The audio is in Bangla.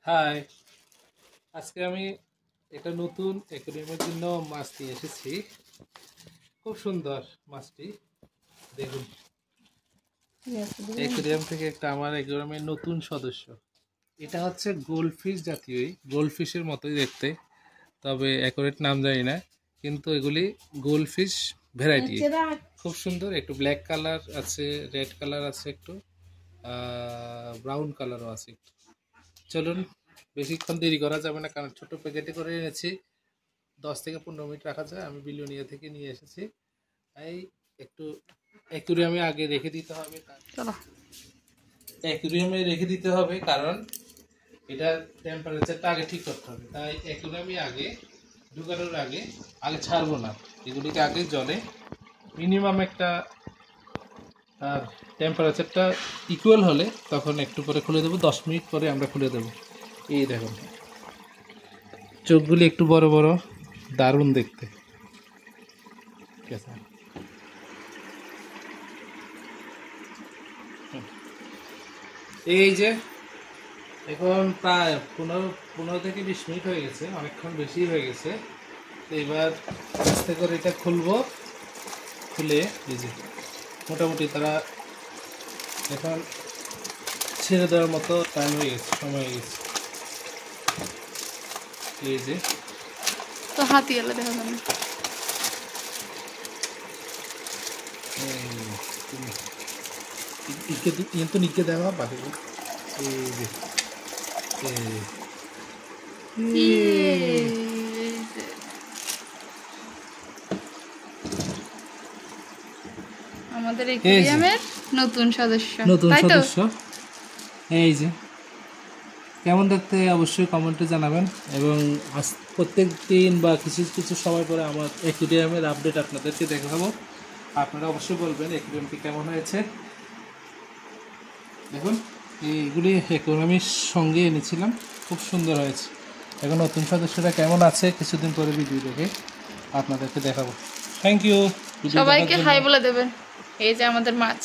হাই, আজকে আমি একটা নতুন অ্যাকোয়ারিয়ামের জন্য মাছ নিয়ে এসেছি। খুব সুন্দর মাছটি, দেখুন। অ্যাকোয়ারিয়াম থেকে একটা আমার অ্যাকোয়ারিয়ামের নতুন সদস্য। এটা হচ্ছে গোল্ডফিশ জাতীয়ই, গোল্ডফিশের মতোই দেখতে, তবে অ্যাকুরেট নাম জানি না, কিন্তু এগুলি গোল্ডফিশ ভ্যারাইটি। খুব সুন্দর, একটু ব্ল্যাক কালার আছে, রেড কালার আছে, একটু ব্রাউন কালারও আছে একটু। চলুন, বেশিক্ষণ দেরি করা যাবে না, কারণ ছোট প্যাকেটে করে এনেছি, 10 থেকে 15 মিনিট রাখা যায়। আমি বিলোনিয়া থেকে নিয়ে এসেছি, তাই একটু অ্যাকুরিয়ামে আগে রেখে দিতে হবে। অ্যাকুরিয়ামে রেখে দিতে হবে কারণ এটার টেম্পারেচারটা আগে ঠিক করতে হবে। তাই অ্যাকুরিয়ামে আগে ঢুকানোর আগে ছাড়বো না, এগুলিকে আগে জলে মিনিমাম একটা টেম্পারেচারটা ইকুয়াল হলে তখন একটু পরে খুলে দেবো। 10 মিনিট পরে আমরা খুলে দেবো। এই দেখুন, চোখগুলি একটু বড় বড়, দারুণ দেখতে। ঠিক আছে, এই যে এখন প্রায় 15 থেকে 20 মিনিট হয়ে গেছে, অনেকক্ষণ বেশি হয়ে গেছে। তো এবার আস্তে করে এটা খুলবো। খুলে এই যে মোটামুটি তারা এখন ছেড়ে দেওয়ার মতো টাইম হয়ে গেছে, সময় হয়ে গেছে। এই যে তো হাতি এলে দেখা যাবে তো নিচে দেওয়া বাকি। এই যে আমাদের অ্যাকোয়ারিয়ামের নতুন সদস্য। এই যে কেমন দেখতে অবশ্যই কমেন্টে জানাবেন, এবং প্রত্যেক দিন বা কিছু কিছু সময় পরে আমার অ্যাকোয়ারিয়ামের আপডেট আপনাদেরকে দেখাবো। আপনারা অবশ্যই বলবেন অ্যাকোয়ারিয়ামটি কেমন হয়েছে। দেখুন, এইগুলি অ্যাকোয়ারিয়ামের সঙ্গে এনেছিলাম, খুব সুন্দর হয়েছে। এখন নতুন সদস্যরা কেমন আছে কিছুদিন পরে ভিডিও দেখে আপনাদেরকে দেখাবো। Thank you. সবাইকে হাই বলে দেবেন। এই যে আমাদের মাছ।